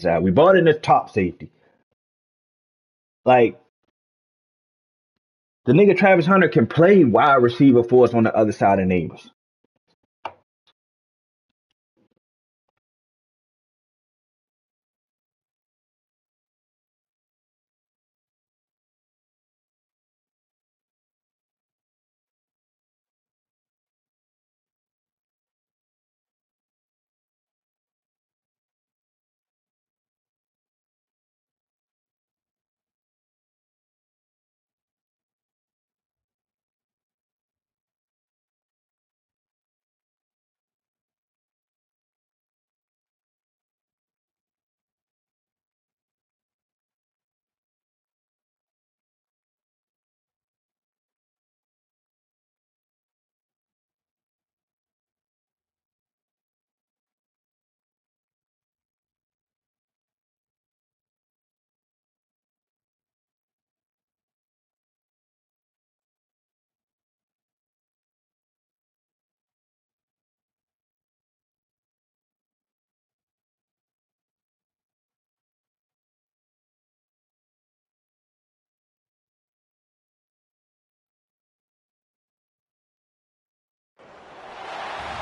side. We brought in the top safety. Like, the nigga Travis Hunter can play wide receiver for us on the other side of Neighbors.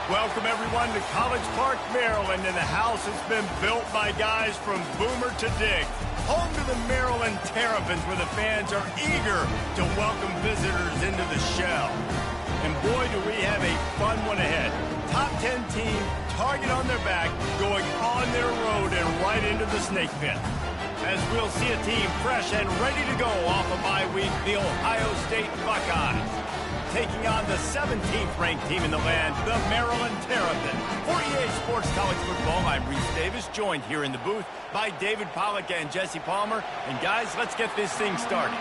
Welcome, everyone, to College Park, Maryland, and the house has been built by guys from Boomer to Dig. Home to the Maryland Terrapins, where the fans are eager to welcome visitors into the shell. And boy, do we have a fun one ahead. Top 10 team, target on their back, going on their road and right into the snake pit. As we'll see a team fresh and ready to go off a bye week, the Ohio State Buckeyes, taking on the 17th ranked team in the land, the Maryland Terrapins. For EA Sports College Football, I'm Reese Davis, joined here in the booth by David Pollack and Jesse Palmer. And guys, let's get this thing started.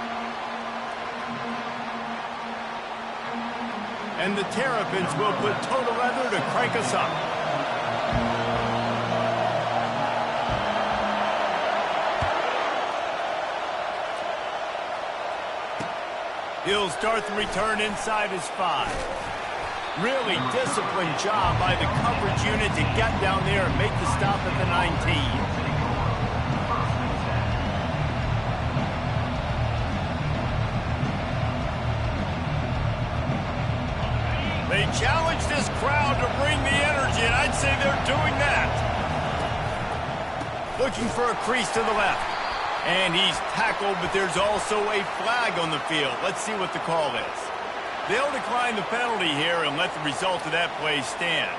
And the Terrapins will put total leather to crank us up. He'll start the return inside his 5. Really disciplined job by the coverage unit to get down there and make the stop at the 19. They challenge this crowd to bring the energy, and I'd say they're doing that. Looking for a crease to the left. And he's tackled, but there's also a flag on the field. Let's see what the call is. They'll decline the penalty here and let the result of that play stand.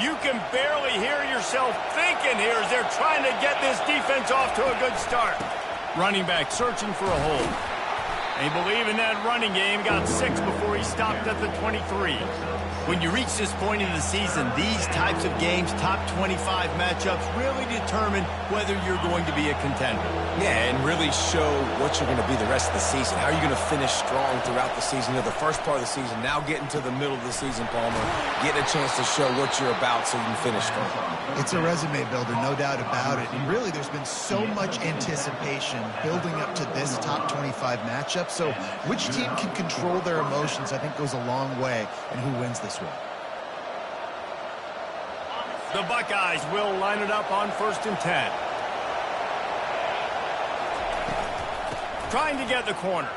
You can barely hear yourself thinking here as they're trying to get this defense off to a good start. Running back searching for a hole. They believe in that running game, got 6 before he stopped at the 23. When you reach this point in the season, these types of games, top 25 matchups, really determine whether you're going to be a contender. Yeah, and really show what you're going to be the rest of the season. How are you going to finish strong throughout the season? You know, the first part of the season, now getting to the middle of the season, Palmer, getting a chance to show what you're about so you can finish strong. It's a resume builder, no doubt about it. And really, there's been so much anticipation building up to this top 25 matchup. So which team can control their emotions, I think, goes a long way in who wins this one. The Buckeyes will line it up on 1st and 10. Trying to get the corner.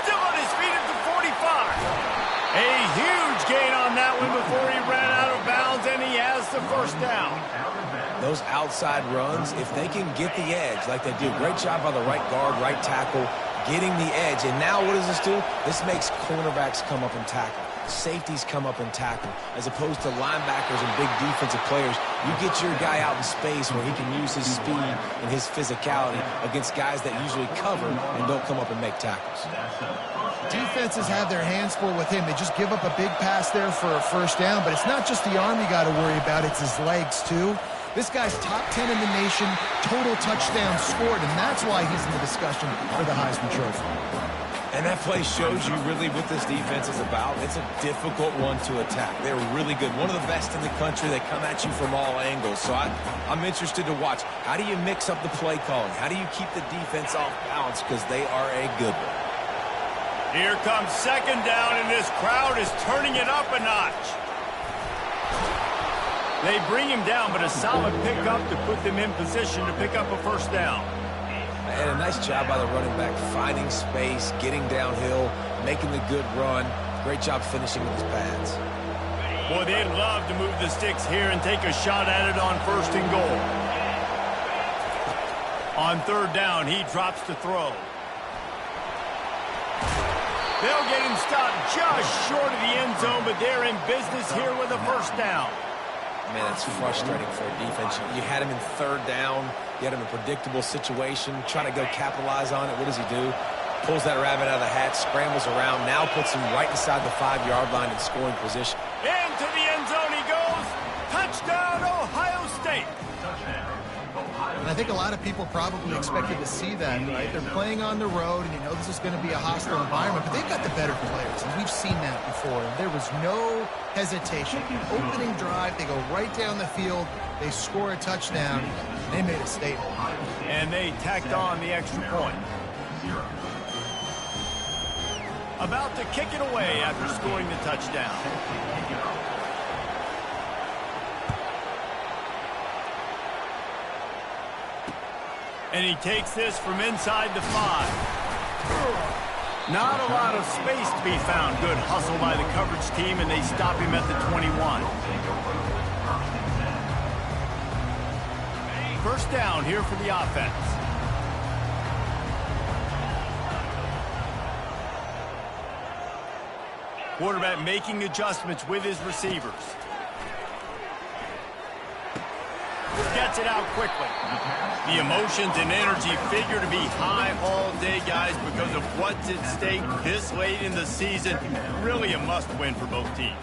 Still on his feet at the 45. A huge gain on that one before he ran out of bounds, and he has the first down. Those outside runs, if they can get the edge like they do, great job by the right guard, right tackle, getting the edge. And now what does this do? This makes cornerbacks come up and tackle. Safeties come up and tackle. As opposed to linebackers and big defensive players, you get your guy out in space where he can use his speed and his physicality against guys that usually cover and don't come up and make tackles. Defenses have their hands full with him. They just give up a big pass there for a first down, but it's not just the arm you got to worry about, it's his legs too. This guy's top 10 in the nation, total touchdowns scored, and that's why he's in the discussion for the Heisman Trophy. And that play shows you really what this defense is about. It's a difficult one to attack. They're really good. One of the best in the country. They come at you from all angles. So I'm interested to watch. How do you mix up the play calling? How do you keep the defense off balance? Because they are a good one. Here comes second down, and this crowd is turning it up a notch. They bring him down, but a solid pickup to put them in position to pick up a first down. And a nice job by the running back, finding space, getting downhill, making the good run. Great job finishing with his pads. Boy, they'd love to move the sticks here and take a shot at it on 1st and goal. On 3rd down, he drops to throw. They'll get him stopped just short of the end zone, but they're in business here with a first down. Man, that's frustrating for a defense. You had him in 3rd down. You had him in a predictable situation. Trying to go capitalize on it. What does he do? Pulls that rabbit out of the hat, scrambles around, now puts him right inside the 5-yard line in scoring position. Into the end zone he goes. Touchdown, Ohio State. And I think a lot of people probably expected to see that, right? They're playing on the road, and you know this is going to be a hostile environment, but they've got the better players, and we've seen that before. And there was no hesitation. Opening drive, they go right down the field, they score a touchdown, and they made a statement. And they tacked on the extra point. About to kick it away after scoring the touchdown. And he takes this from inside the 5. Not a lot of space to be found. Good hustle by the coverage team, and they stop him at the 21. First down here for the offense. Quarterback making adjustments with his receivers. Gets it out quickly. The emotions and energy figure to be high all day, guys, because of what's at stake this late in the season. Really a must-win for both teams.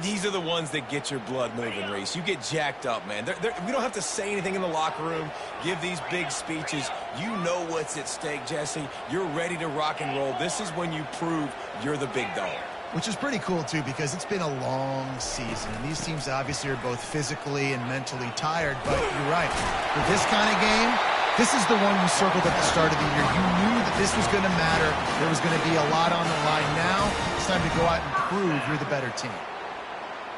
These are the ones that get your blood moving, Reese. You get jacked up, man. We don't have to say anything in the locker room, give these big speeches. You know what's at stake, Jesse. You're ready to rock and roll. This is when you prove you're the big dog. Which is pretty cool, too, because it's been a long season. And these teams obviously are both physically and mentally tired. But you're right. For this kind of game, this is the one you circled at the start of the year. You knew that this was going to matter. There was going to be a lot on the line. Now it's time to go out and prove you're the better team.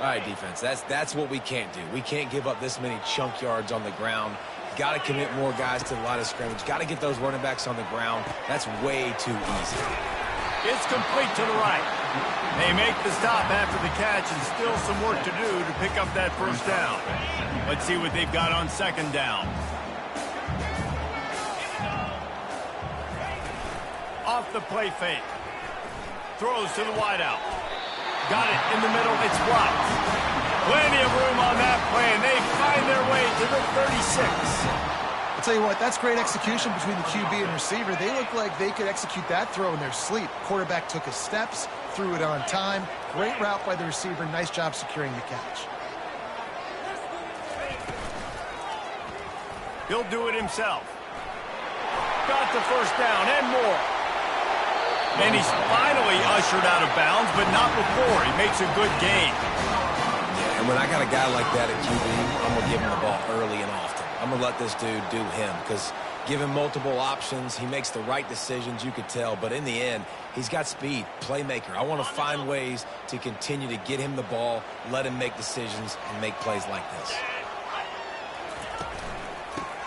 All right, defense, that's what we can't do. We can't give up this many chunk yards on the ground. Got to commit more guys to the line of scrimmage. Got to get those running backs on the ground. That's way too easy. It's complete to the right. They make the stop after the catch, and still some work to do to pick up that first down. Let's see what they've got on 2nd down. Off the play fake. Throws to the wideout. Got it in the middle. It's blocked. Plenty of room on that play, and they find their way to the 36. I'll tell you what, that's great execution between the QB and receiver. They look like they could execute that throw in their sleep. Quarterback took his steps, threw it on time. Great route by the receiver. Nice job securing the catch. He'll do it himself. Got the first down and more. And he's finally ushered out of bounds, but not before. He makes a good gain. Yeah, and when I got a guy like that at QB, I'm going to give him the ball early and often. I'm going to let this dude do him because give him multiple options. He makes the right decisions, you could tell. But in the end, he's got speed, playmaker. I want to find ways to continue to get him the ball, let him make decisions, and make plays like this.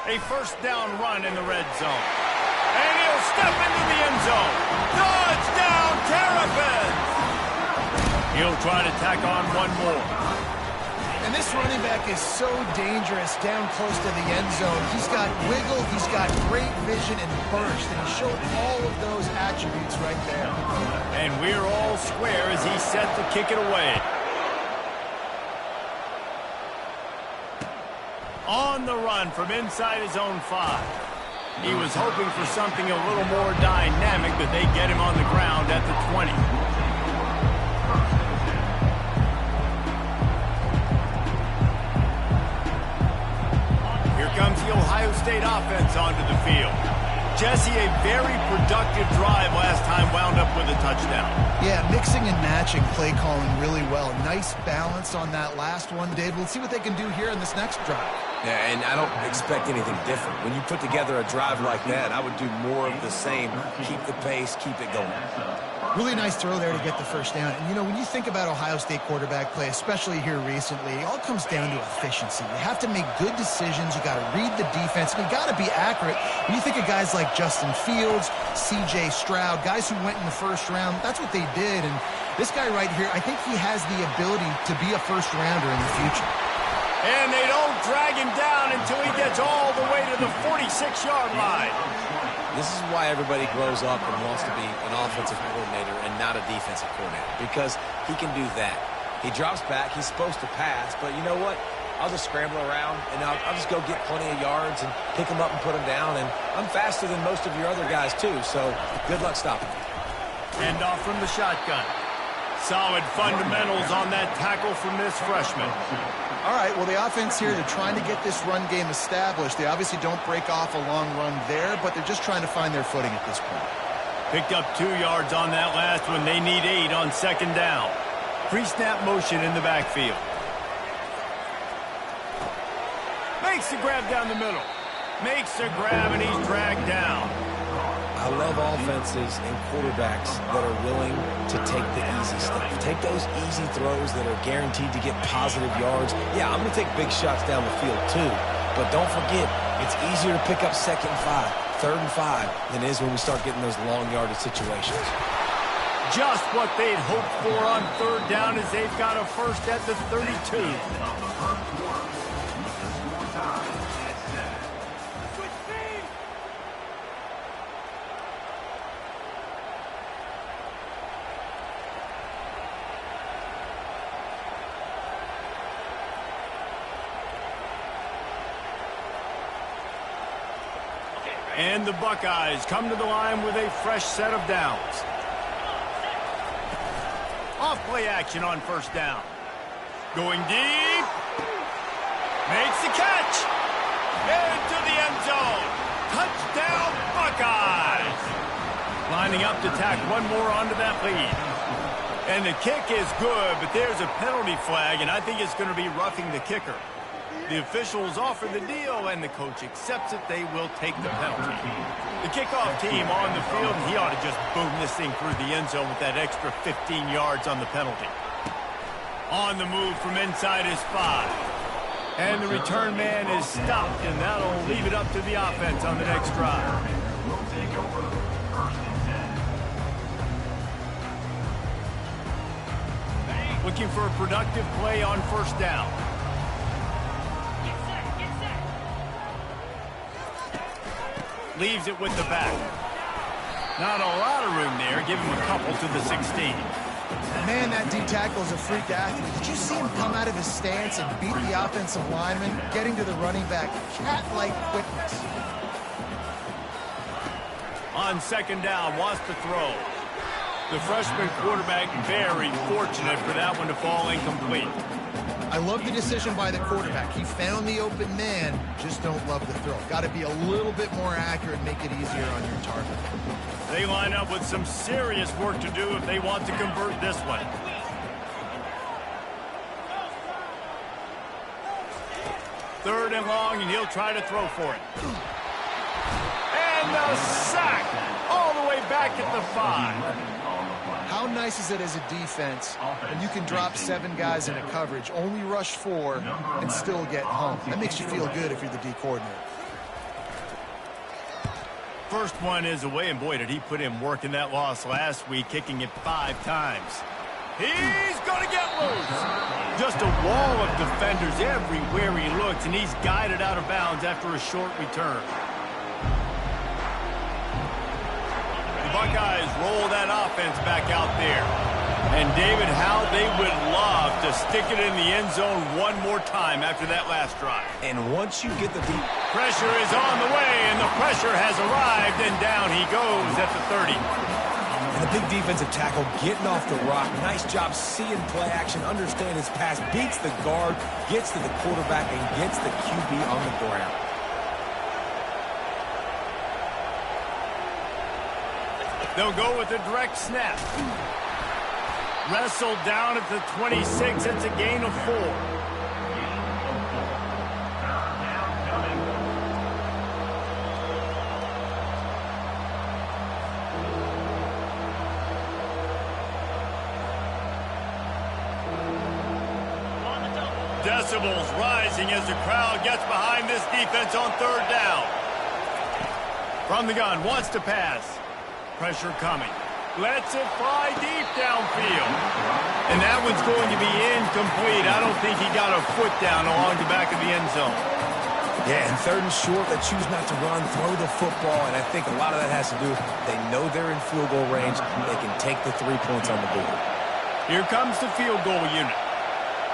A first down run in the red zone. And he'll step into the end zone. Touchdown, Terrapins! He'll try to tack on one more. And this running back is so dangerous down close to the end zone. He's got wiggle, he's got great vision and burst, and he showed all of those attributes right there. And we're all square as he's set to kick it away. On the run from inside his own 5. He was hoping for something a little more dynamic, but they get him on the ground at the 20. Here comes the Ohio State offense onto the field. Jesse, a very productive drive last time, wound up with a touchdown. Yeah, mixing and matching play calling really well. Nice balance on that last one, Dave. We'll see what they can do here in this next drive. Yeah, and I don't expect anything different. When you put together a drive like that, I would do more of the same. Keep the pace, keep it going. Really nice throw there to get the first down. And, you know, when you think about Ohio State quarterback play, especially here recently, it all comes down to efficiency. You have to make good decisions. You got to read the defense. And you got to be accurate. When you think of guys like Justin Fields, C.J. Stroud, guys who went in the first round, that's what they did. And this guy right here, I think he has the ability to be a first-rounder in the future. And they don't drag him down until he gets all the way to the 46-yard line. This is why everybody grows up and wants to be an offensive coordinator and not a defensive coordinator, because he can do that. He drops back. He's supposed to pass, but you know what? I'll just scramble around, and I'll just go get plenty of yards and pick them up and put them down, and I'm faster than most of your other guys, too, so good luck stopping me. Hand off from the shotgun. Solid fundamentals on that tackle from this freshman. All right, well, the offense here, they're trying to get this run game established. They obviously don't break off a long run there, but they're just trying to find their footing at this point. Picked up 2 yards on that last one. They need 8 on second down. Pre-snap motion in the backfield. Makes the grab down the middle. Makes the grab, and he's dragged down. I love offenses and quarterbacks that are willing to take the easy stuff. Take those easy throws that are guaranteed to get positive yards. Yeah, I'm going to take big shots down the field too. But don't forget, it's easier to pick up 2nd and 5, 3rd and 5 than it is when we start getting those long yardage situations. Just what they'd hoped for on 3rd down as they've got a first at the 32. And the Buckeyes come to the line with a fresh set of downs. Off play action on 1st down. Going deep. Makes the catch. Into the end zone. Touchdown Buckeyes. Lining up to tack one more onto that lead. And the kick is good, but there's a penalty flag, and I think it's going to be roughing the kicker. The officials offer the deal, and the coach accepts it. They will take the penalty. The kickoff team on the field, and he ought to just boom this thing through the end zone with that extra 15 yards on the penalty. On the move from inside his 5. And the return man is stopped, and that'll leave it up to the offense on the next drive. Looking for a productive play on 1st down. Leaves it with the back. Not a lot of room there. Give him a couple to the 16. Man, that D tackle is a freak athlete. Did you see him come out of his stance and beat the offensive lineman, getting to the running back? Cat-like quickness. On 2nd down, wants to throw. The freshman quarterback very fortunate for that one to fall incomplete. I love the decision by the quarterback. He found the open man, just don't love the throw. Got to be a little bit more accurate and make it easier on your target. They line up with some serious work to do if they want to convert this one. Third and long, and he'll try to throw for it. And the sack all the way back at the 5. How nice is it as a defense when you can drop 7 guys in a coverage, only rush 4, and still get home? That makes you feel good if you're the D coordinator. First one is away, and boy, did he put in work in that loss last week, kicking it 5 times. He's going to get loose. Just a wall of defenders everywhere he looks, and he's guided out of bounds after a short return. The Buckeyes roll that offense back out there. And David, how they would love to stick it in the end zone one more time after that last drive. And once you get the deep... Pressure is on the way, and the pressure has arrived, and down he goes at the 30. And the big defensive tackle getting off the rock. Nice job seeing play action, understand his pass, beats the guard, gets to the quarterback, and gets the QB on the ground. They'll go with a direct snap. Wrestled down at the 26. It's a gain of 4. decibels rising as the crowd gets behind this defense on third down. From the gun, wants to pass. Pressure coming. Lets it fly deep downfield. And that one's going to be incomplete. I don't think he got a foot down along the back of the end zone. Yeah, and third and short, they choose not to run, throw the football, and I think a lot of that has to do, they know they're in field goal range. They can take the 3 points on the board. Here comes the field goal unit.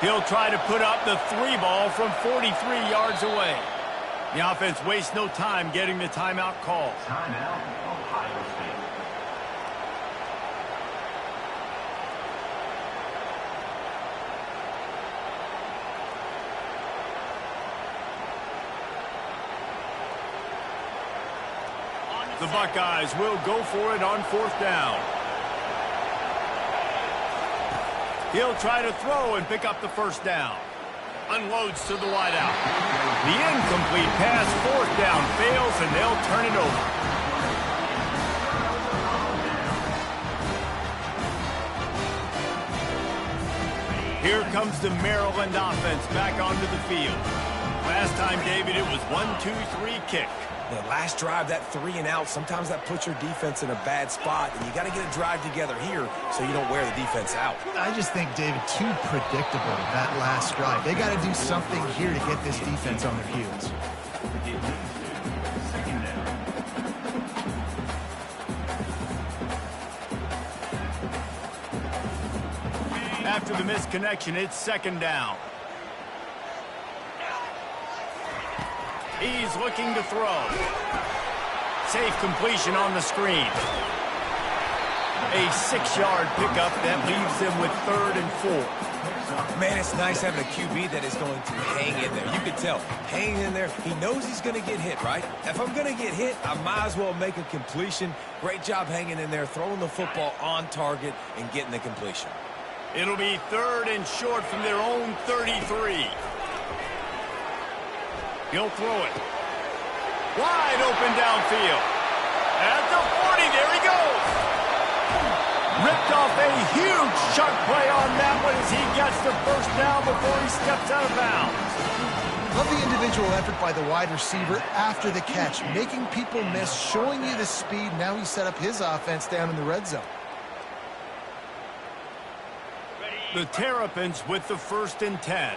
He'll try to put up the 3 ball from 43 yards away. The offense wastes no time getting the timeout call. Timeout, Ohio State. The Buckeyes will go for it on fourth down. He'll try to throw and pick up the first down. Unloads to the wideout. The incomplete pass, fourth down, fails, and they'll turn it over. Here comes the Maryland offense back onto the field. Last time, David, it was 1-2-3 kick. The last drive, that 3 and out, sometimes that puts your defense in a bad spot, and you got to get a drive together here so you don't wear the defense out. I just think, David, too predictable, that last drive. They got to do something here to get this defense on their heels. After the misconnection, it's second down. He's looking to throw. Safe completion on the screen. A 6-yard pickup that leaves them with 3rd and 4. Man, it's nice having a QB that is going to hang in there. You can tell, hanging in there, he knows he's going to get hit, right? If I'm going to get hit, I might as well make a completion. Great job hanging in there, throwing the football on target and getting the completion. It'll be 3rd and short from their own 33. He'll throw it. Wide open downfield. At the 40, there he goes. Ripped off a huge chunk play on that one as he gets the first down before he steps out of bounds. Love the individual effort by the wide receiver after the catch, making people miss, showing you the speed. Now he set up his offense down in the red zone. The Terrapins with the 1st and 10.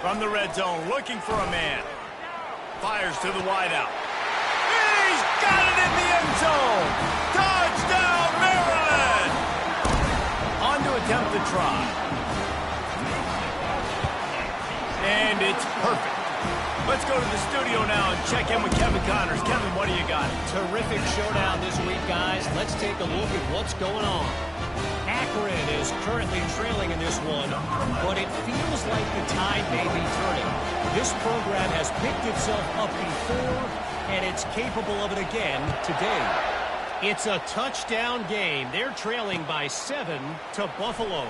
From the red zone, looking for a man. Fires to the wideout. He's got it in the end zone! Touchdown, Maryland! On to attempt the try. And it's perfect. Let's go to the studio now and check in with Kevin Connors. Kevin, what do you got? Terrific showdown this week, guys. Let's take a look at what's going on. Akron is currently trailing in this one, but it feels like the tide may be turning. This program has picked itself up before, and it's capable of it again today. It's a touchdown game. They're trailing by 7 to Buffalo.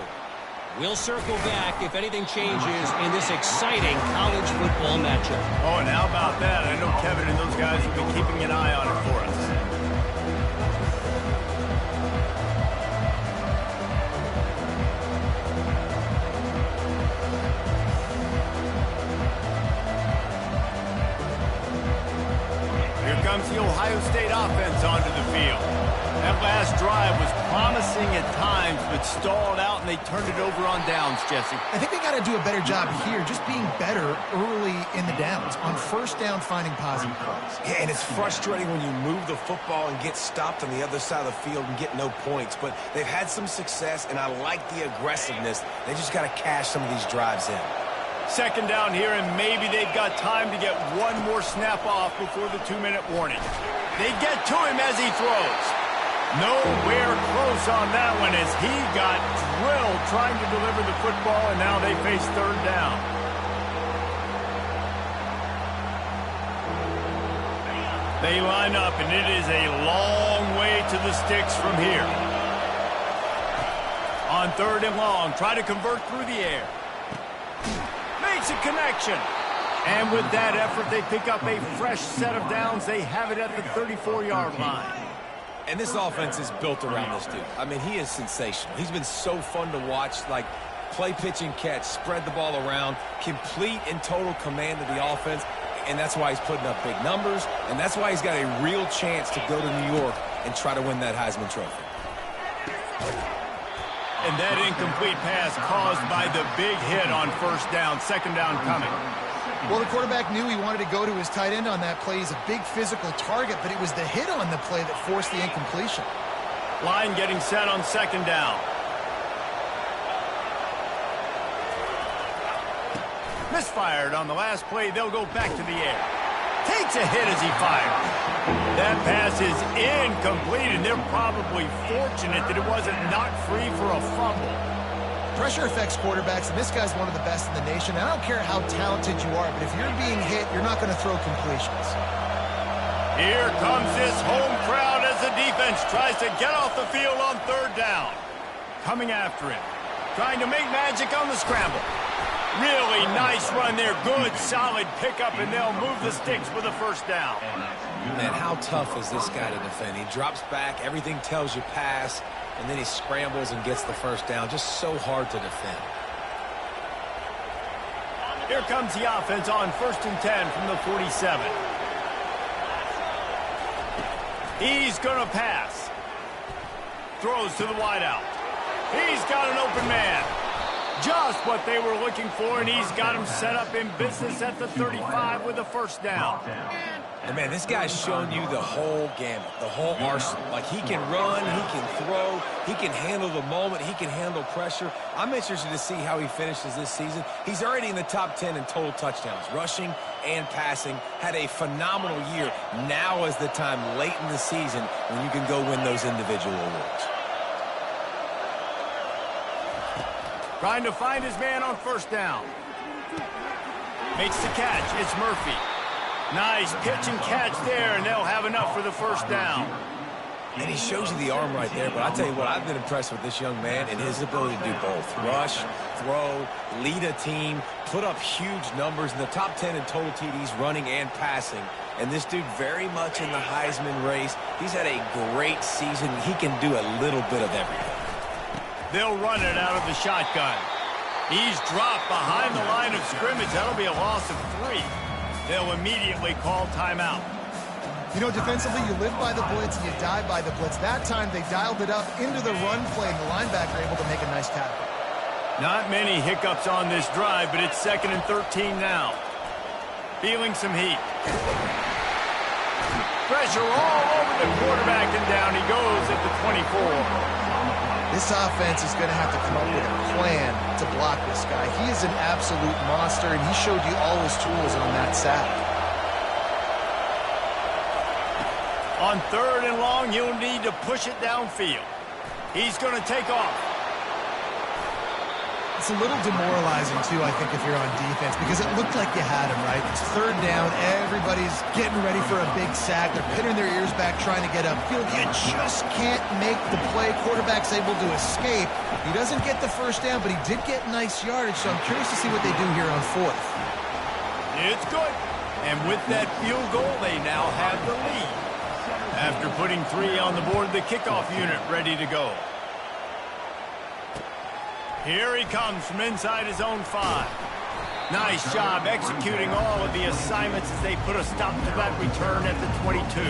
We'll circle back if anything changes in this exciting college football matchup. Oh, and how about that? I know Kevin and those guys will be keeping an eye on it for us. Comes the Ohio State offense onto the field. That last drive was promising at times, but stalled out, and they turned it over on downs, Jesse. I think they got to do a better job here, just being better early in the downs. On first down, finding positive plays. Yeah, and it's frustrating when you move the football and get stopped on the other side of the field and get no points. But they've had some success, and I like the aggressiveness. They just got to cash some of these drives in. Second down here, and maybe they've got time to get one more snap off before the 2-minute warning. They get to him as he throws. Nowhere close on that one as he got drilled trying to deliver the football, and now they face third down. They line up, and it is a long way to the sticks from here. On 3rd and long, try to convert through the air. Makes a connection. And with that effort, they pick up a fresh set of downs. They have it at the 34-yard line. And this offense is built around this dude. I mean, he is sensational. He's been so fun to watch, like play, pitch, and catch, spread the ball around, complete and total command of the offense. And that's why he's putting up big numbers, and that's why he's got a real chance to go to New York and try to win that Heisman Trophy. And that incomplete pass caused by the big hit on 1st down, 2nd down coming. Well, the quarterback knew he wanted to go to his tight end on that play. He's a big physical target, but it was the hit on the play that forced the incompletion. Line getting set on 2nd down. Misfired on the last play. They'll go back to the air. Takes a hit as he fires. That pass is incomplete, and they're probably fortunate that it wasn't knocked free for a fumble. Pressure affects quarterbacks, and this guy's one of the best in the nation. I don't care how talented you are, but if you're being hit, you're not going to throw completions. Here comes this home crowd as the defense tries to get off the field on 3rd down. Coming after him. Trying to make magic on the scramble. Really nice run there. Good, solid pickup, and they'll move the sticks with a 1st down. Man, how tough is this guy to defend? He drops back, everything tells you pass, and then he scrambles and gets the 1st down. Just so hard to defend. Here comes the offense on 1st and 10 from the 47. He's going to pass. Throws to the wideout. He's got an open man. Just what they were looking for, and he's got him set up in business at the 35 with a 1st down. And man, this guy's shown you the whole gamut, the whole arsenal. Like, he can run, he can throw, he can handle the moment, he can handle pressure. I'm interested to see how he finishes this season. He's already in the top 10 in total touchdowns, rushing and passing. Had a phenomenal year. Now is the time late in the season when you can go win those individual awards. Trying to find his man on 1st down. Makes the catch. It's Murphy. Nice pitch and catch there, and they'll have enough for the 1st down. And he shows you the arm right there, but I tell you what, I've been impressed with this young man and his ability to do both. Rush, throw, lead a team, put up huge numbers in the top 10 in total TDs, running and passing. And this dude very much in the Heisman race. He's had a great season. He can do a little bit of everything. They'll run it out of the shotgun. He's dropped behind the line of scrimmage. That'll be a loss of 3. They'll immediately call timeout. You know, defensively, you live by the blitz and you die by the blitz. That time, they dialed it up into the run play, and the linebacker able to make a nice tackle. Not many hiccups on this drive, but it's 2nd and 13 now. Feeling some heat. Pressure all over the quarterback, and down he goes at the 24. This offense is going to have to come up with a plan to block this guy. He is an absolute monster, and he showed you all his tools on that sack. On 3rd and long, you'll need to push it downfield. He's going to take off. It's a little demoralizing, too, I think, if you're on defense, because it looked like you had him, right? It's 3rd down. Everybody's getting ready for a big sack. They're pinning their ears back trying to get upfield. You just can't make the play. Quarterback's able to escape. He doesn't get the 1st down, but he did get nice yardage, so I'm curious to see what they do here on 4th. It's good. And with that field goal, they now have the lead. After putting 3 on the board, the kickoff unit ready to go. Here he comes from inside his own 5. Nice job executing all of the assignments as they put a stop to that return at the 22.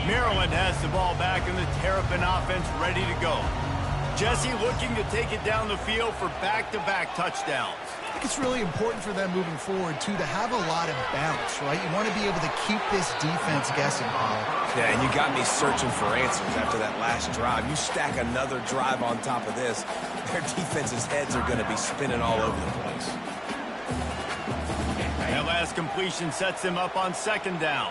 Maryland has the ball back and the Terrapin offense ready to go. Jesse looking to take it down the field for back-to-back touchdowns. I think it's really important for them moving forward, too, to have a lot of bounce, right? You want to be able to keep this defense guessing, Paul. Yeah, and you got me searching for answers after that last drive. You stack another drive on top of this, their defense's heads are going to be spinning all over the place. That last completion sets them up on 2nd down.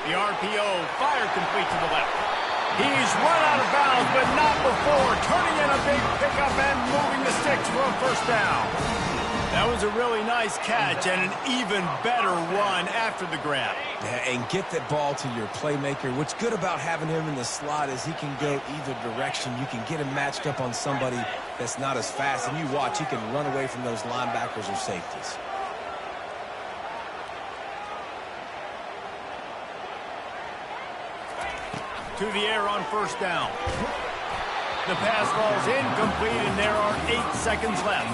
The RPO, fire complete to the left. He's run out of bounds, but not before. Turning in a big pickup and moving the sticks for a first down. That was a really nice catch and an even better run after the grab. Yeah, and get that ball to your playmaker. What's good about having him in the slot is he can go either direction. You can get him matched up on somebody that's not as fast, and you watch, he can run away from those linebackers or safeties. To the air on first down. The pass falls incomplete, and there are 8 seconds left.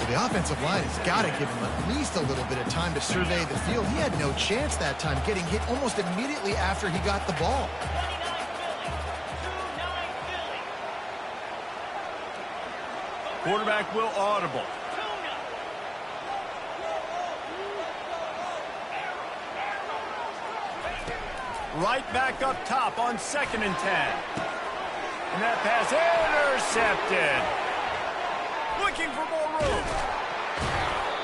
The offensive line has got to give him at least a little bit of time to survey the field. He had no chance that time, getting hit almost immediately after he got the ball. Quarterback will audible. Right back up top on 2nd and 10. And that pass intercepted. Looking for more room.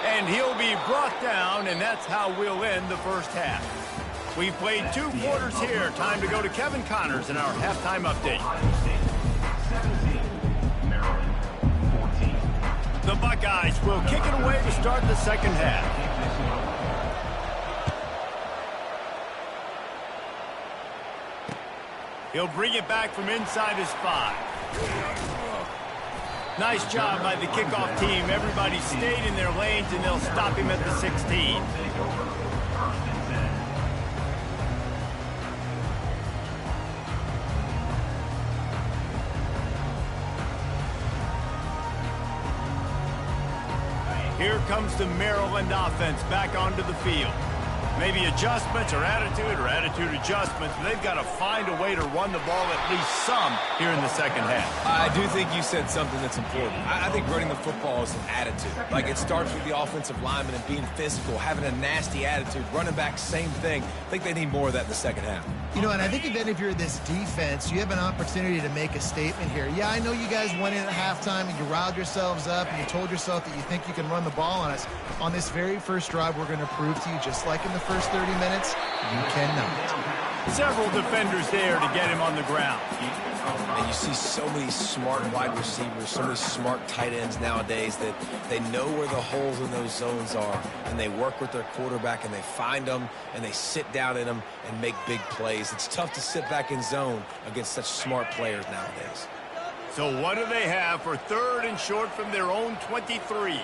And he'll be brought down, and that's how we'll end the first half. We've played 2 quarters here. Time to go to Kevin Connors in our halftime update. 17, Maryland, 14. The Buckeyes will kick it away to start the second half. He'll bring it back from inside his 5. Nice job by the kickoff team. Everybody stayed in their lanes, and they'll stop him at the 16. Here comes the Maryland offense back onto the field. Maybe adjustments or attitude adjustments, but they've got to find a way to run the ball at least some here in the second half. I do think you said something that's important. I think running the football is an attitude. Like, it starts with the offensive lineman and being physical, having a nasty attitude. Running back, same thing. I think they need more of that in the second half. You know, and I think then if you're this defense, you have an opportunity to make a statement here. Yeah, I know you guys went in at halftime and you riled yourselves up and you told yourself that you think you can run the ball on us. On this very first drive, we're going to prove to you, just like in the first 30 minutes, you cannot. Several defenders there to get him on the ground. And you see so many smart wide receivers, so many smart tight ends nowadays that they know where the holes in those zones are, and they work with their quarterback, and they find them, and they sit down in them and make big plays. It's tough to sit back in zone against such smart players nowadays. So what do they have for 3rd and short from their own 23?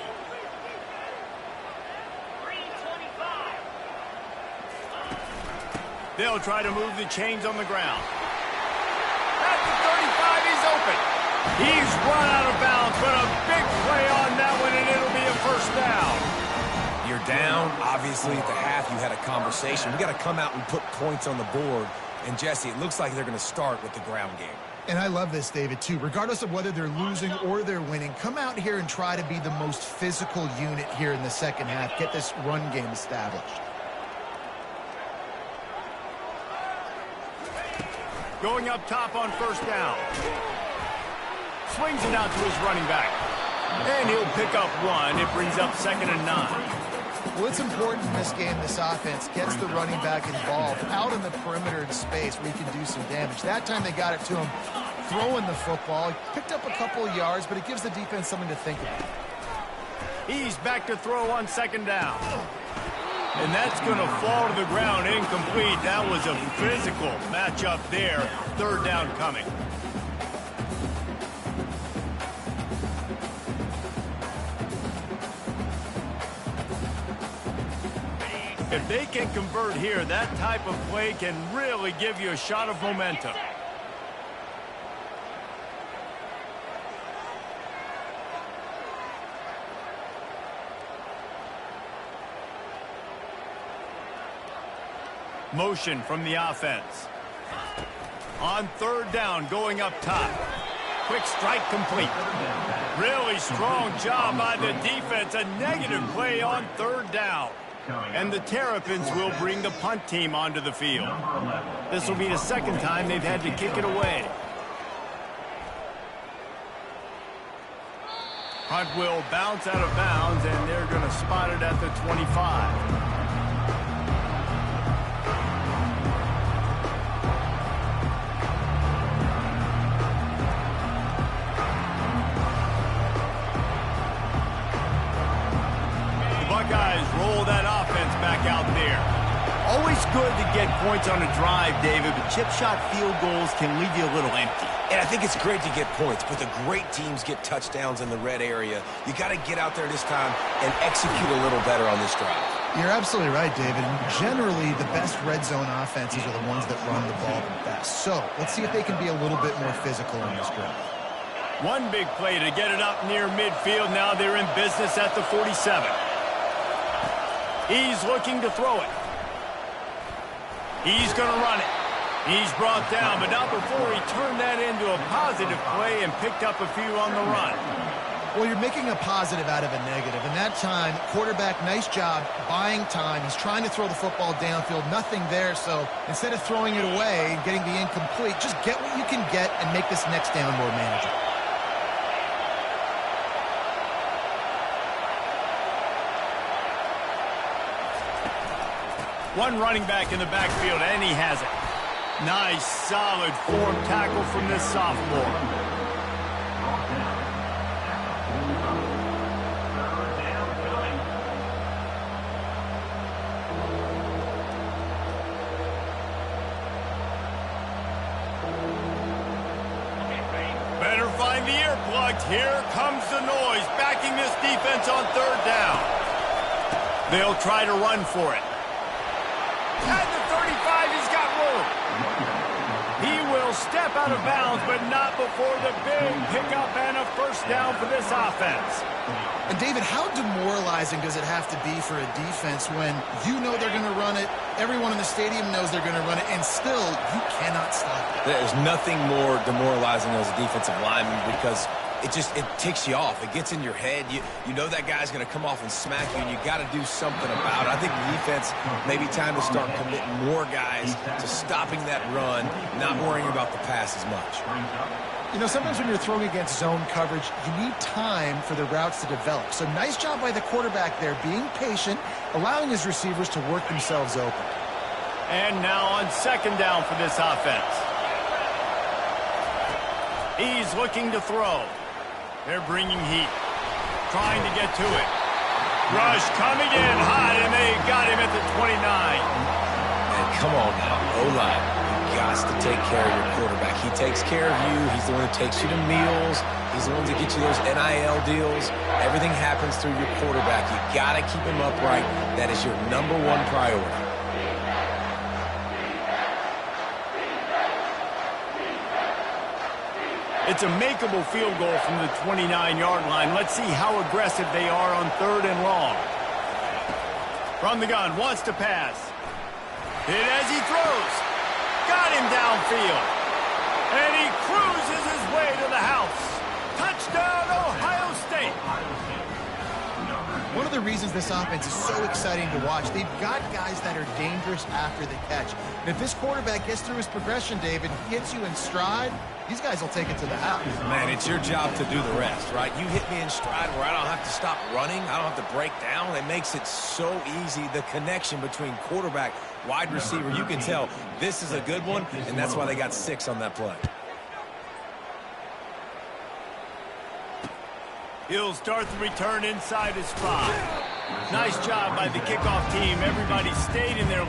They'll try to move the chains on the ground. At the 35, he's open. He's run out of bounds, but a big play on that one, and it'll be a first down. You're down. Obviously, at the half, you had a conversation. We got to come out and put points on the board. And, Jesse, it looks like they're going to start with the ground game. And I love this, David, too. Regardless of whether they're losing or they're winning, come out here and try to be the most physical unit here in the second half. Get this run game established. Going up top on first down. Swings it out to his running back. And he'll pick up 1. It brings up 2nd and 9. Well, it's important in this game, this offense gets the running back involved out in the perimeter in space where he can do some damage. That time they got it to him throwing the football. He picked up a couple of yards, but it gives the defense something to think about. He's back to throw on 2nd down. And that's going to fall to the ground incomplete. That was a physical matchup there. 3rd down coming. If they can convert here, that type of play can really give you a shot of momentum. Motion from the offense. On 3rd down, going up top. Quick strike complete. Really strong job by the defense. A negative play on 3rd down. And the Terrapins will bring the punt team onto the field. This will be the 2nd time they've had to kick it away. Punt will bounce out of bounds, and they're going to spot it at the 25. Always good to get points on a drive, David, but chip shot field goals can leave you a little empty. And I think it's great to get points, but the great teams get touchdowns in the red area. You got to get out there this time and execute a little better on this drive. You're absolutely right, David. Generally, the best red zone offenses are the ones that run the ball the best. So let's see if they can be a little bit more physical in this drive. One big play to get it up near midfield. Now they're in business at the 47. He's looking to throw it. He's going to run it. He's brought down, but not before he turned that into a positive play and picked up a few on the run. Well, you're making a positive out of a negative. And that time, quarterback, nice job buying time. He's trying to throw the football downfield. Nothing there, so instead of throwing it away and getting the incomplete, just get what you can get and make this next down more manageable. One running back in the backfield, and he has it. Nice, solid form tackle from this sophomore. Better find the earplugs. Here comes the noise, backing this defense on third down. They'll try to run for it. At the 35, he's got room. He will step out of bounds, but not before the big pickup and a first down for this offense. And, David, how demoralizing does it have to be for a defense when you know they're going to run it, everyone in the stadium knows they're going to run it, and still you cannot stop it? There's nothing more demoralizing as a defensive lineman because it ticks you off. It gets in your head. You know that guy's going to come off and smack you, and you got to do something about it. I think the defense may be time to start committing more guys to stopping that run, not worrying about the pass as much. You know, sometimes when you're throwing against zone coverage, you need time for the routes to develop. So nice job by the quarterback there, being patient, allowing his receivers to work themselves open. And now on second down for this offense. He's looking to throw. They're bringing heat, trying to get to it. Rush coming in hot, and they got him at the 29. And come on now, O-line. You got to take care of your quarterback. He takes care of you. He's the one that takes you to meals. He's the one that gets you those NIL deals. Everything happens through your quarterback. You got to keep him upright. That is your number one priority. It's a makeable field goal from the 29-yard line. Let's see how aggressive they are on third and long. From the gun, wants to pass. Hit as he throws. Got him downfield. And he cruises his way to the house. Touchdown, Ohio State. One of the reasons this offense is so exciting to watch, they've got guys that are dangerous after the catch. And if this quarterback gets through his progression, David, gets you in stride, these guys will take it to the house. Man, it's your job to do the rest, right? You hit me in stride where I don't have to stop running. I don't have to break down. It makes it so easy. The connection between quarterback, wide receiver, you can tell this is a good one, and that's why they got 6 on that play. He'll start the return inside his 5. Nice job by the kickoff team. Everybody stayed in their...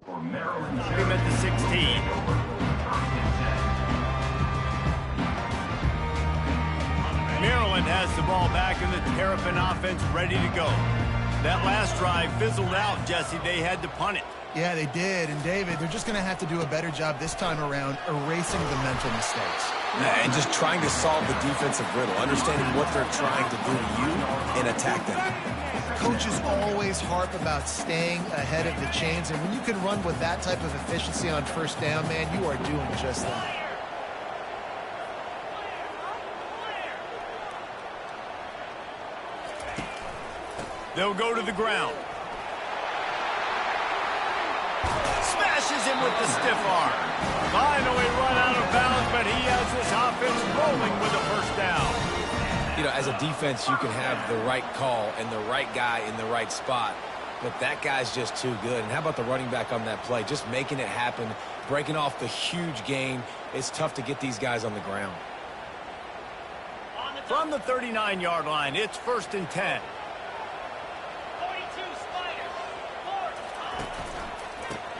For Maryland, Stop him at the 16. Maryland has the ball back and the Terrapin offense ready to go. That last drive fizzled out, Jesse. They had to punt it. Yeah, they did. And, David, they're just going to have to do a better job this time around erasing the mental mistakes. And just trying to solve the defensive riddle, understanding what they're trying to do to you and attack them. Coaches always harp about staying ahead of the chains, and when you can run with that type of efficiency on first down, man, you are doing just that. They'll go to the ground. Smashes him with the stiff arm. Finally run out of bounds, but he has this offense rolling with a first down. You know, as a defense, you can have the right call and the right guy in the right spot, but that guy's just too good. And how about the running back on that play? Just making it happen, breaking off the huge gain. It's tough to get these guys on the ground. From the 39-yard line, it's 1st and 10.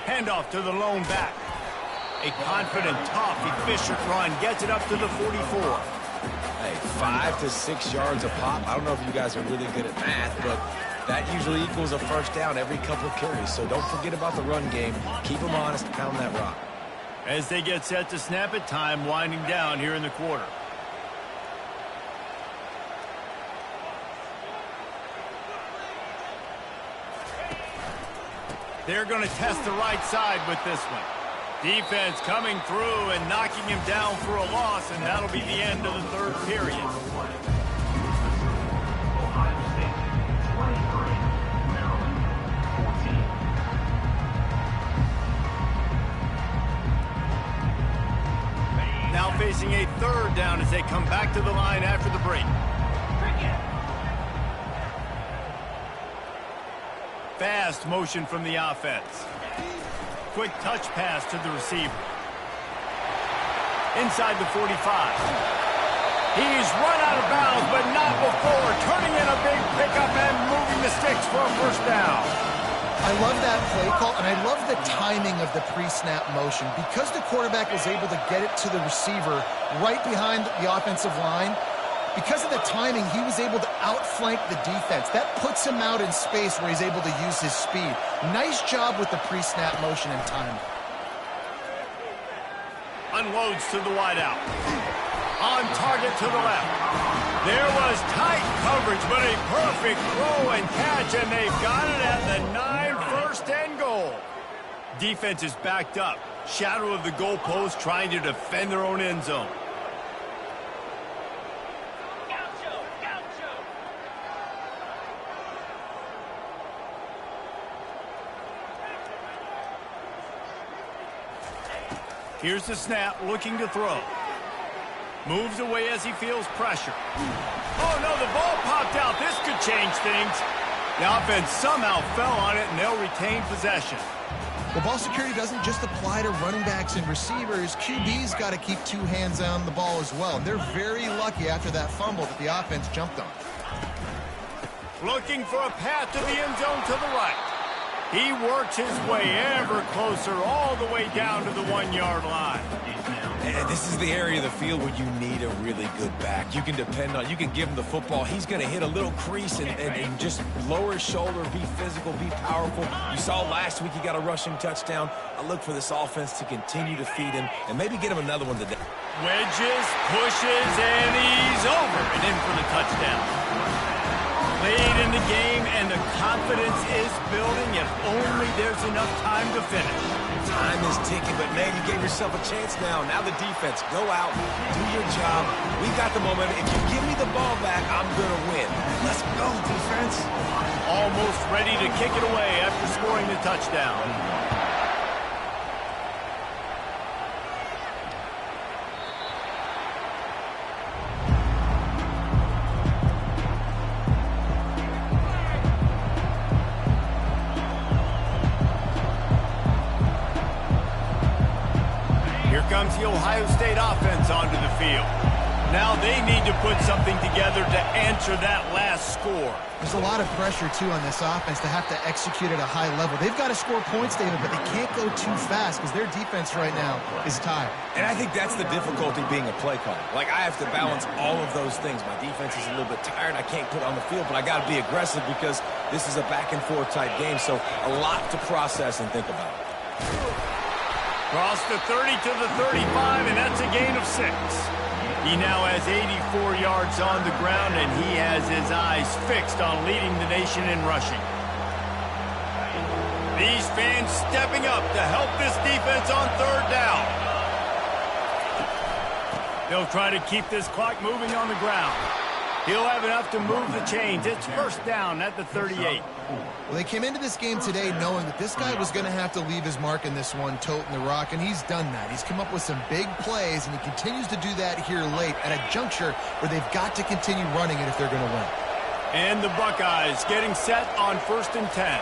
Handoff to the lone back. A confident, tough, efficient run gets it up to the 44. Hey, 5 to 6 yards a pop. I don't know if you guys are really good at math, but that usually equals a first down every couple of carries. So don't forget about the run game. Keep them honest, pound that rock. As they get set to snap it, time winding down here in the quarter. They're going to test the right side with this one. Defense coming through and knocking him down for a loss, and that'll be the end of the third period. Ohio State 23, Maryland 14. Now facing a third down as they come back to the line after the break. Fast motion from the offense. Quick touch pass to the receiver. Inside the 45. He's run out of bounds, but not before. Turning in a big pickup and moving the sticks for a first down. I love that play call, and I love the timing of the pre-snap motion. Because the quarterback was able to get it to the receiver right behind the offensive line, because of the timing, he was able to outflank the defense. That puts him out in space where he's able to use his speed. Nice job with the pre-snap motion and timing. Unloads to the wideout. On target to the left. There was tight coverage, but a perfect throw and catch, and they've got it at the 9, 1st and goal. Defense is backed up. Shadow of the goalpost, trying to defend their own end zone. Here's the snap, looking to throw. Moves away as he feels pressure. Oh, no, the ball popped out. This could change things. The offense somehow fell on it, and they'll retain possession. Well, ball security doesn't just apply to running backs and receivers. QB's got to keep two hands on the ball as well. And they're very lucky after that fumble that the offense jumped on. Looking for a path to the end zone to the right. He works his way ever closer all the way down to the 1-yard line. And this is the area of the field where you need a really good back. You can depend on, you can give him the football. He's going to hit a little crease and just lower his shoulder, be physical, be powerful. You saw last week he got a rushing touchdown. I look for this offense to continue to feed him and maybe get him another one today. Wedges, pushes, and he's over and in for the touchdown. Late in the game, and the confidence is building if only there's enough time to finish. Time is ticking, but man, you gave yourself a chance now. Now the defense, go out, do your job. We got the momentum. If you give me the ball back, I'm going to win. Let's go, defense. Almost ready to kick it away after scoring the touchdown. Comes the Ohio State offense onto the field. Now they need to put something together to answer that last score. There's a lot of pressure, too, on this offense to have to execute at a high level. They've got to score points, David, but they can't go too fast because their defense right now is tired. And I think that's the difficulty being a play caller. Like, I have to balance all of those things. My defense is a little bit tired. I can't put it on the field, but I got to be aggressive because this is a back-and-forth type game, so a lot to process and think about. Cross the 30 to the 35, and that's a gain of 6. He now has 84 yards on the ground, and he has his eyes fixed on leading the nation in rushing. These fans stepping up to help this defense on third down. They'll try to keep this clock moving on the ground. He'll have enough to move the chains. It's first down at the 38. Well, they came into this game today knowing that this guy was going to have to leave his mark in this one, toting the rock, and he's done that. He's come up with some big plays, and he continues to do that here late at a juncture where they've got to continue running it if they're going to win. And the Buckeyes getting set on 1st and 10.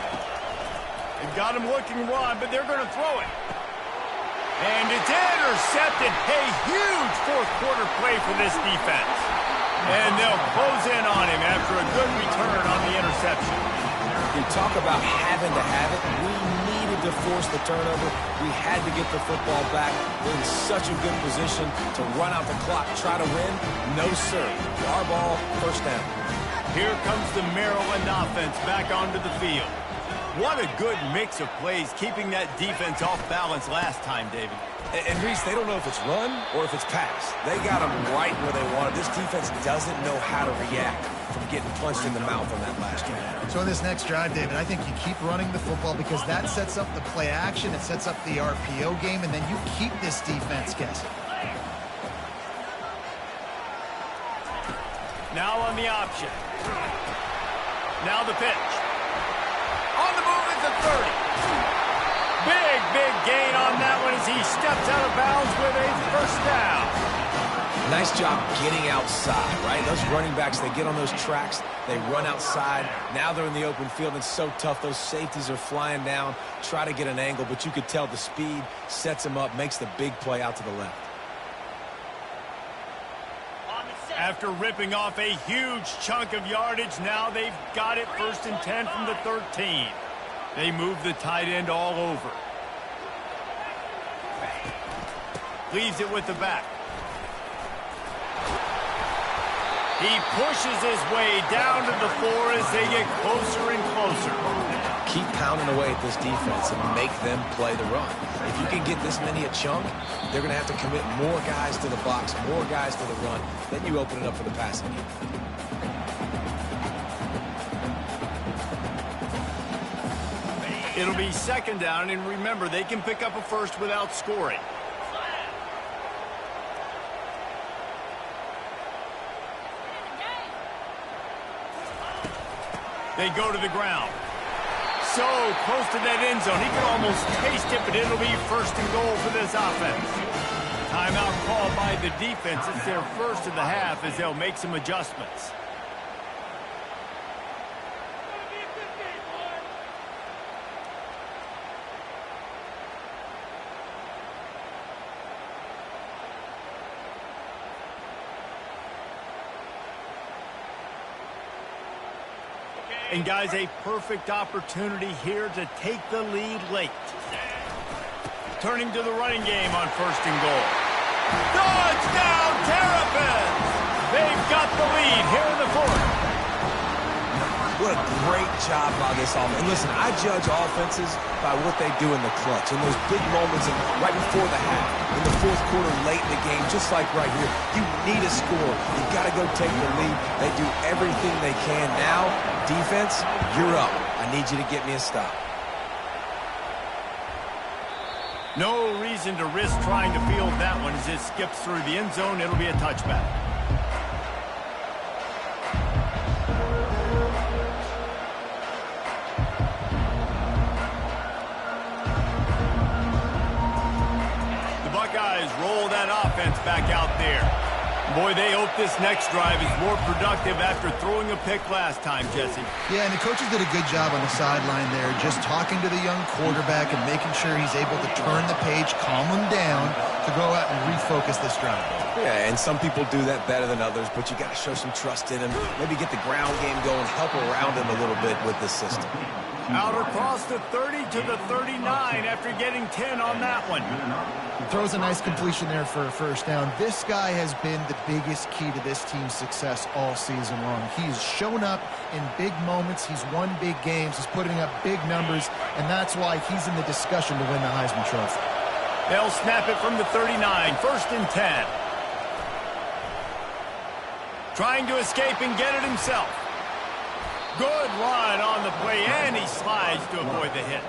They've got him looking wide, but they're going to throw it. And it's intercepted. A huge fourth-quarter play for this defense. And they'll close in on him after a good return on the interception. You talk about having to have it. We needed to force the turnover. We had to get the football back. We're in such a good position to run out the clock, try to win. No, sir. Our ball, first down. Here comes the Maryland offense back onto the field. What a good mix of plays, keeping that defense off balance last time, David. And Reese, they don't know if it's run or if it's pass. They got them right where they want it. This defense doesn't know how to react from getting punched in the mouth on that last drive. So in this next drive, David, I think you keep running the football because that sets up the play action, it sets up the RPO game, and then you keep this defense guessing. Now on the option. Now the pitch. On the move is a 30. Big gain on that one as he steps out of bounds with a first down. Nice job getting outside, right? Those running backs, they get on those tracks, they run outside. Now they're in the open field. It's so tough. Those safeties are flying down, try to get an angle, but you could tell the speed sets them up, makes the big play out to the left. After ripping off a huge chunk of yardage, now they've got it 1st and 10 from the 13. They move the tight end all over. Leaves it with the back. He pushes his way down to the 4 as they get closer and closer. Keep pounding away at this defense and make them play the run. If you can get this many a chunk, they're going to have to commit more guys to the box, more guys to the run. Then you open it up for the passing game. It'll be 2nd down, and remember, they can pick up a first without scoring. They go to the ground. So close to that end zone. He can almost taste it, but it'll be 1st and goal for this offense. Timeout called by the defense. It's their first of the half as they'll make some adjustments. And, guys, a perfect opportunity here to take the lead late. Turning to the running game on 1st and goal. Touchdown, Terrapins! They've got the lead here in the 4th. What a great job by this offense. And listen, I judge offenses by what they do in the clutch. In those big moments right before the half, in the 4th quarter, late in the game, just like right here. You need a score. You've got to go take the lead. They do everything they can. Now, defense, you're up. I need you to get me a stop. No reason to risk trying to field that one as it skips through the end zone. It'll be a touchback. The Buckeyes roll that offense back out there. Boy, they hope this next drive is more productive after throwing a pick last time, Jesse. Yeah, and the coaches did a good job on the sideline there, just talking to the young quarterback and making sure he's able to turn the page, calm him down to go out and refocus this drive. Yeah, and some people do that better than others, but you got to show some trust in him. Maybe get the ground game going, help around him a little bit with this system. Out across the 30 to the 39 after getting 10 on that one. Throws a nice completion there for a first down. This guy has been the biggest key to this team's success all season long. He's shown up in big moments. He's won big games. He's putting up big numbers, and that's why he's in the discussion to win the Heisman Trophy. They'll snap it from the 39, 1st and 10. Trying to escape and get it himself. Good run on the play, and he slides to avoid the hit.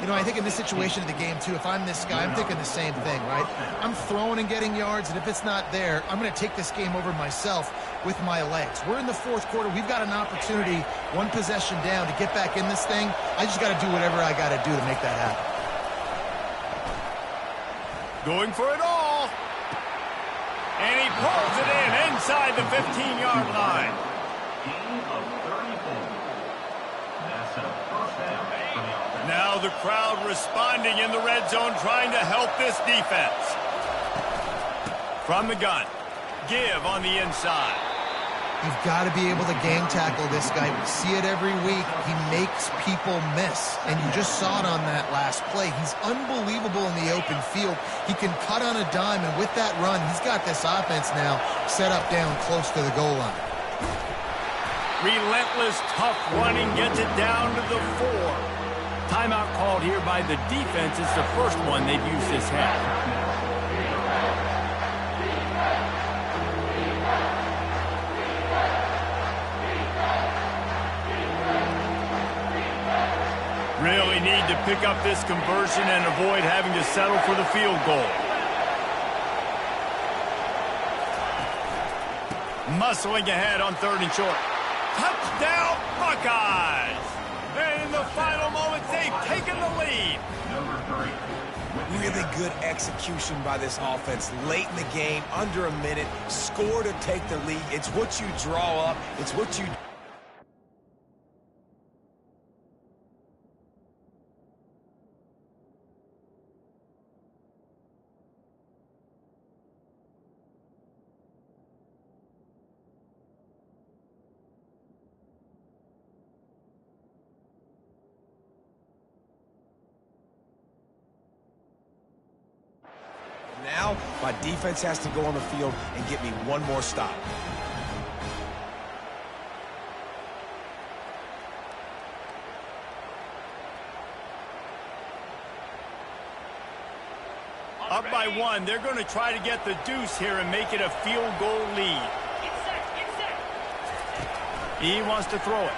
You know, I think in this situation of the game, too, if I'm this guy, I'm thinking the same thing, right? I'm throwing and getting yards, and if it's not there, I'm going to take this game over myself with my legs. We're in the 4th quarter. We've got an opportunity, one possession down, to get back in this thing. I just got to do whatever I got to do to make that happen. Going for it all. And he pulls it in inside the 15-yard line. Now the crowd responding in the red zone, trying to help this defense. From the gun, give on the inside. You've got to be able to gang tackle this guy. We see it every week. He makes people miss, and you just saw it on that last play. He's unbelievable in the open field. He can cut on a dime, and with that run, he's got this offense now set up down close to the goal line. Relentless, tough running gets it down to the 4. Timeout called here by the defense. It's the first one they've used this half. Really need to pick up this conversion and avoid having to settle for the field goal. Muscling ahead on 3rd and short. Touchdown, Buckeyes! And in the final moments, they've taken the lead. Really good execution by this offense. Late in the game, under a minute, score to take the lead. It's what you draw up. It's what you... Now, my defense has to go on the field and get me one more stop. Up by 1, they're going to try to get the deuce here and make it a field goal lead. He wants to throw it.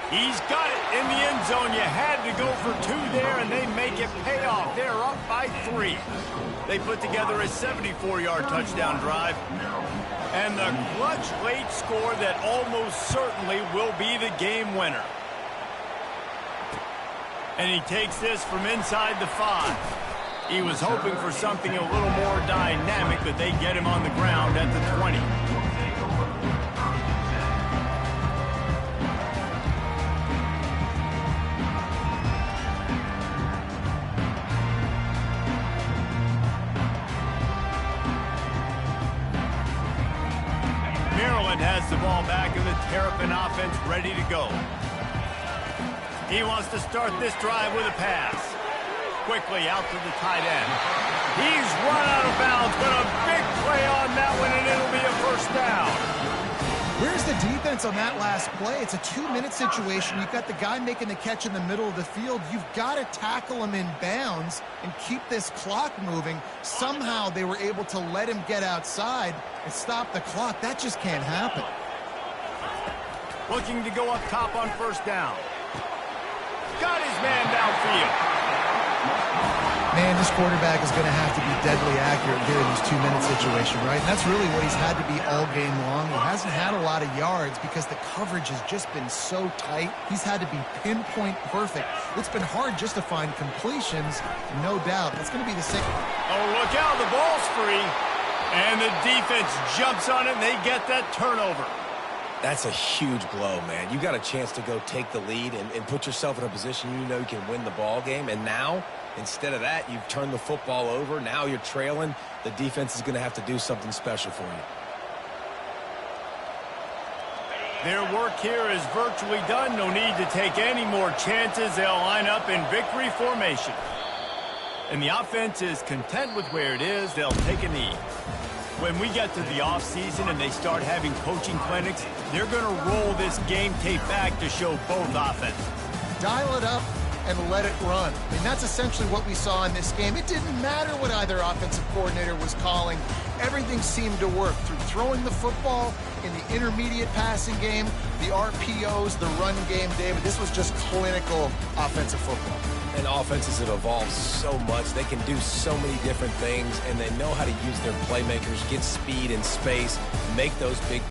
He's got it in the end zone. You had to go for 2 there, and they make it pay off. They're up by 3. They put together a 74-yard touchdown drive. And the clutch late score that almost certainly will be the game winner. And he takes this from inside the 5. He was hoping for something a little more dynamic, but they get him on the ground at the 20. Has the ball back and the Terrapin offense ready to go. He wants to start this drive with a pass. Quickly out to the tight end. He's run out of bounds, but a big play on that one, and it'll be a first down. Where's the defense on that last play? It's a 2-minute situation. You've got the guy making the catch in the middle of the field. You've got to tackle him in bounds and keep this clock moving. Somehow they were able to let him get outside and stop the clock. That just can't happen. Looking to go up top on first down. Got his man downfield. Man, this quarterback is going to have to be deadly accurate here in this 2-minute situation, right? And that's really what he's had to be all game long. He hasn't had a lot of yards because the coverage has just been so tight. He's had to be pinpoint perfect. It's been hard just to find completions, no doubt. That's going to be the same. Oh, look out, the ball's free. And the defense jumps on it, and they get that turnover. That's a huge blow, man. You got a chance to go take the lead and put yourself in a position you know you can win the ball game. And now, instead of that, you've turned the football over. Now you're trailing. The defense is going to have to do something special for you. Their work here is virtually done. No need to take any more chances. They'll line up in victory formation. And the offense is content with where it is. They'll take a knee. When we get to the offseason and they start having coaching clinics, they're going to roll this game tape back to show both offenses. Dial it up and let it run. I mean, that's essentially what we saw in this game. It didn't matter what either offensive coordinator was calling. Everything seemed to work through throwing the football in the intermediate passing game, the RPOs, the run game, David. This was just clinical offensive football. And offenses have evolved so much. They can do so many different things, and they know how to use their playmakers, get speed and space, make those big